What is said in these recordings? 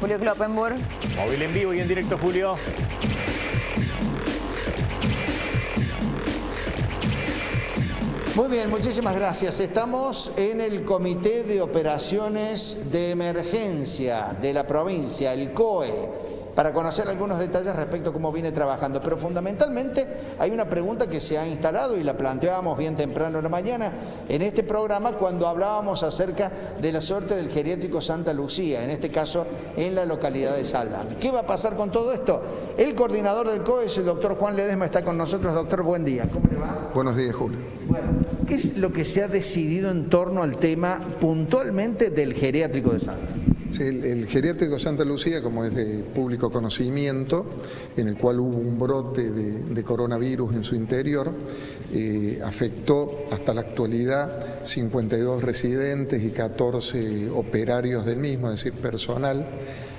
Julio Kloppenburg. Móvil en vivo y en directo, Julio. Muy bien, muchísimas gracias. Estamos en el Comité de Operaciones de Emergencia de la provincia, el COE, para conocer algunos detalles respecto a cómo viene trabajando. Pero fundamentalmente hay una pregunta que se ha instalado y la planteábamos bien temprano en la mañana en este programa cuando hablábamos acerca de la suerte del geriátrico Santa Lucía, en este caso en la localidad de Saldán. ¿Qué va a pasar con todo esto? El coordinador del COE es el doctor Juan Ledesma, está con nosotros. Doctor, buen día. ¿Cómo le va? Buenos días, Julio. Bueno, ¿qué es lo que se ha decidido en torno al tema puntualmente del geriátrico de Saldán? Sí, el geriátrico Santa Lucía, como es de público conocimiento, en el cual hubo un brote de coronavirus en su interior, afectó hasta la actualidad 52 residentes y 14 operarios del mismo, es decir, personal.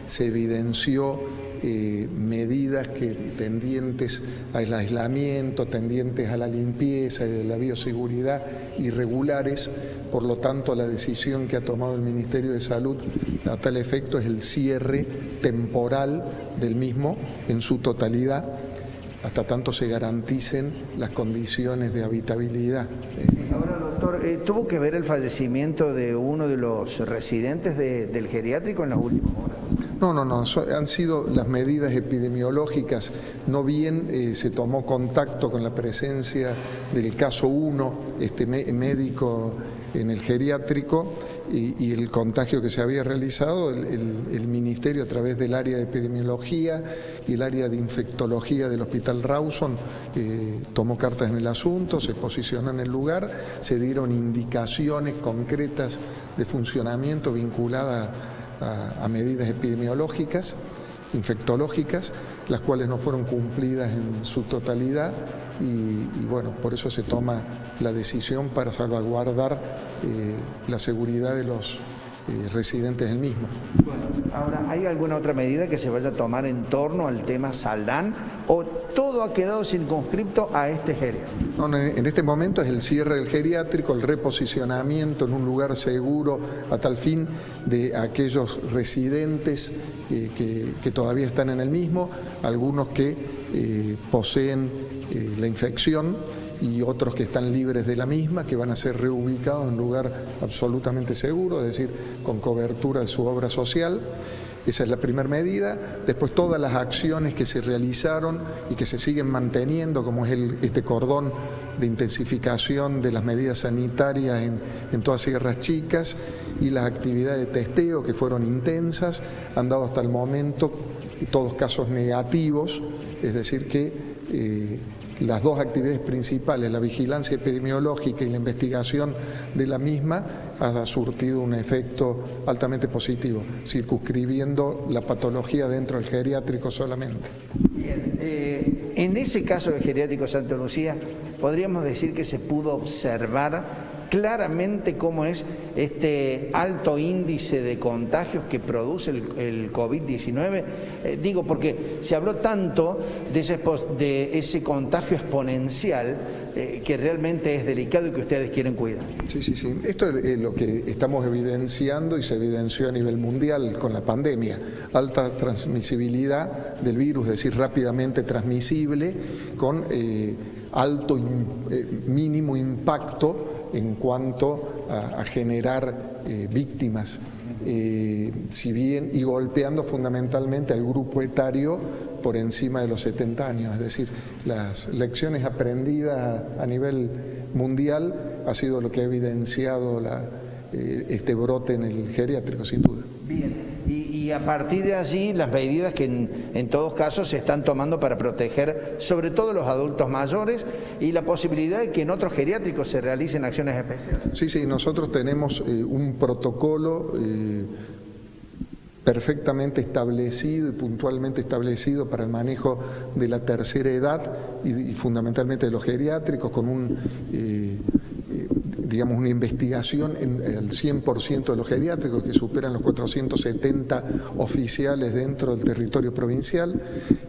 Se evidenció medidas tendientes al aislamiento, tendientes a la limpieza y a la bioseguridad irregulares. Por lo tanto, la decisión que ha tomado el Ministerio de Salud a tal efecto es el cierre temporal del mismo en su totalidad, hasta tanto se garanticen las condiciones de habitabilidad. Ahora, doctor, ¿tuvo que ver el fallecimiento de uno de los residentes del geriátrico en las últimas horas? No, han sido las medidas epidemiológicas. No bien se tomó contacto con la presencia del caso 1, médico en el geriátrico, y el contagio que se había realizado, el Ministerio a través del área de epidemiología y el área de infectología del Hospital Rawson tomó cartas en el asunto, se posicionó en el lugar, se dieron indicaciones concretas de funcionamiento vinculadas a medidas epidemiológicas, infectológicas, las cuales no fueron cumplidas en su totalidad y bueno, por eso se toma la decisión para salvaguardar la seguridad de los residentes del mismo. Bueno, ahora, ¿hay alguna otra medida que se vaya a tomar en torno al tema Saldán o todo ha quedado circunscripto a este geriátrico? No, en este momento es el cierre del geriátrico, el reposicionamiento en un lugar seguro a tal fin de aquellos residentes que todavía están en el mismo, algunos que poseen la infección y otros que están libres de la misma, que van a ser reubicados en un lugar absolutamente seguro, es decir, con cobertura de su obra social. Esa es la primera medida. Después todas las acciones que se realizaron y que se siguen manteniendo, como es este cordón de intensificación de las medidas sanitarias en todas Sierras Chicas y las actividades de testeo que fueron intensas, han dado hasta el momento todos casos negativos, es decir que las dos actividades principales, la vigilancia epidemiológica y la investigación de la misma, ha surtido un efecto altamente positivo, circunscribiendo la patología dentro del geriátrico solamente. Bien, en ese caso del geriátrico Santa Lucía, podríamos decir que se pudo observar claramente cómo es este alto índice de contagios que produce el COVID-19. Digo, porque se habló tanto de ese contagio exponencial que realmente es delicado y que ustedes quieren cuidar. Sí. Esto es lo que estamos evidenciando y se evidenció a nivel mundial con la pandemia. Alta transmisibilidad del virus, es decir, rápidamente transmisible, con alto mínimo impacto en cuanto a generar víctimas, si bien y golpeando fundamentalmente al grupo etario por encima de los 70 años, es decir, las lecciones aprendidas a nivel mundial ha sido lo que ha evidenciado este brote en el geriátrico, sin duda. Bien. Y a partir de allí, las medidas que en todos casos se están tomando para proteger sobre todo los adultos mayores y la posibilidad de que en otros geriátricos se realicen acciones especiales. Sí, nosotros tenemos un protocolo perfectamente establecido y puntualmente establecido para el manejo de la tercera edad y fundamentalmente de los geriátricos, con un digamos, una investigación en el 100% de los geriátricos, que superan los 470 oficiales dentro del territorio provincial,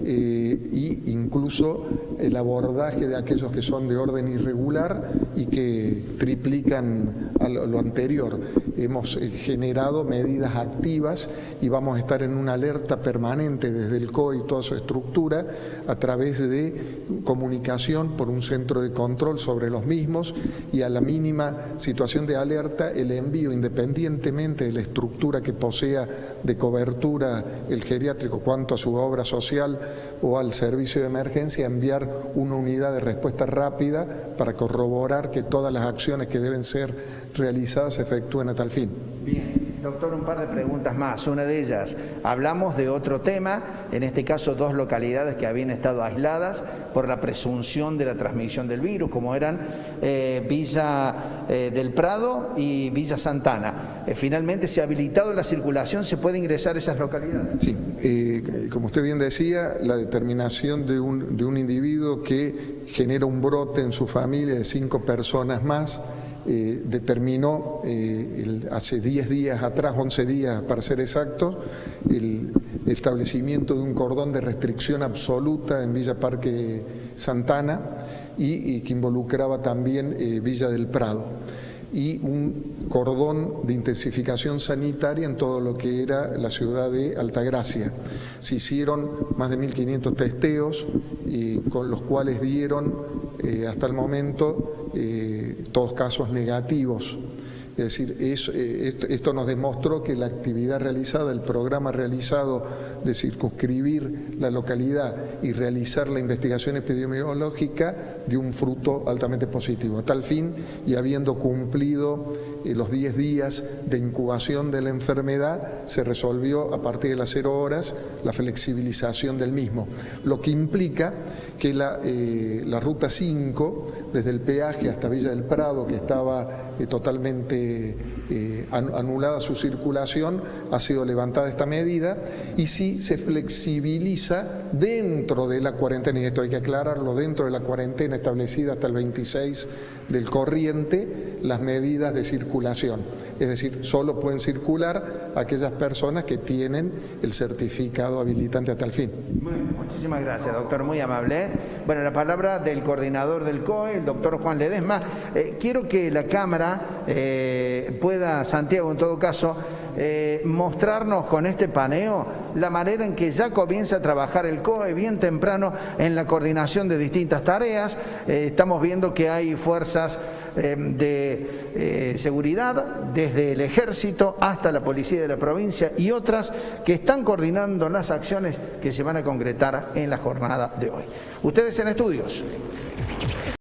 y incluso el abordaje de aquellos que son de orden irregular y que triplican a lo anterior. Hemos generado medidas activas y vamos a estar en una alerta permanente desde el COE y toda su estructura a través de comunicación por un centro de control sobre los mismos, y a la mínima situación de alerta el envío, independientemente de la estructura que posea de cobertura el geriátrico cuanto a su obra social o al servicio de emergencia, enviar una unidad de respuesta rápida para corroborar que todas las acciones que deben ser realizadas se efectúen a tal fin. Bien, doctor, un par de preguntas más. Una de ellas, hablamos de otro tema, en este caso 2 localidades que habían estado aisladas por la presunción de la transmisión del virus, como eran Villa del Prado y Villa Santana. Finalmente se ha habilitado la circulación, ¿se puede ingresar a esas localidades? Sí, como usted bien decía, la determinación de un individuo que genera un brote en su familia de 5 personas más, determinó hace 10 días atrás, 11 días para ser exactos, el establecimiento de un cordón de restricción absoluta en Villa Parque Santana y que involucraba también Villa del Prado, y un cordón de intensificación sanitaria en todo lo que era la ciudad de Altagracia. Se hicieron más de 1.500 testeos, con los cuales dieron hasta el momento todos casos negativos. Es decir, esto nos demostró que la actividad realizada, el programa realizado de circunscribir la localidad y realizar la investigación epidemiológica dio un fruto altamente positivo. A tal fin, y habiendo cumplido los 10 días de incubación de la enfermedad, se resolvió a partir de las 0 horas la flexibilización del mismo, lo que implica que la ruta 5, desde el peaje hasta Villa del Prado, que estaba totalmente anulada su circulación, ha sido levantada esta medida, y sí se flexibiliza dentro de la cuarentena, y esto hay que aclararlo, dentro de la cuarentena establecida hasta el 26 del corriente, las medidas de circulación. Es decir, solo pueden circular aquellas personas que tienen el certificado habilitante a tal fin. Muchísimas gracias, doctor, muy amable. Bueno, la palabra del coordinador del COE, el doctor Juan Ledesma. Quiero que la cámara pueda, Santiago en todo caso, mostrarnos con este paneo la manera en que ya comienza a trabajar el COE bien temprano en la coordinación de distintas tareas. Estamos viendo que hay fuerzas de seguridad, desde el Ejército hasta la Policía de la provincia y otras que están coordinando las acciones que se van a concretar en la jornada de hoy. Ustedes en estudios.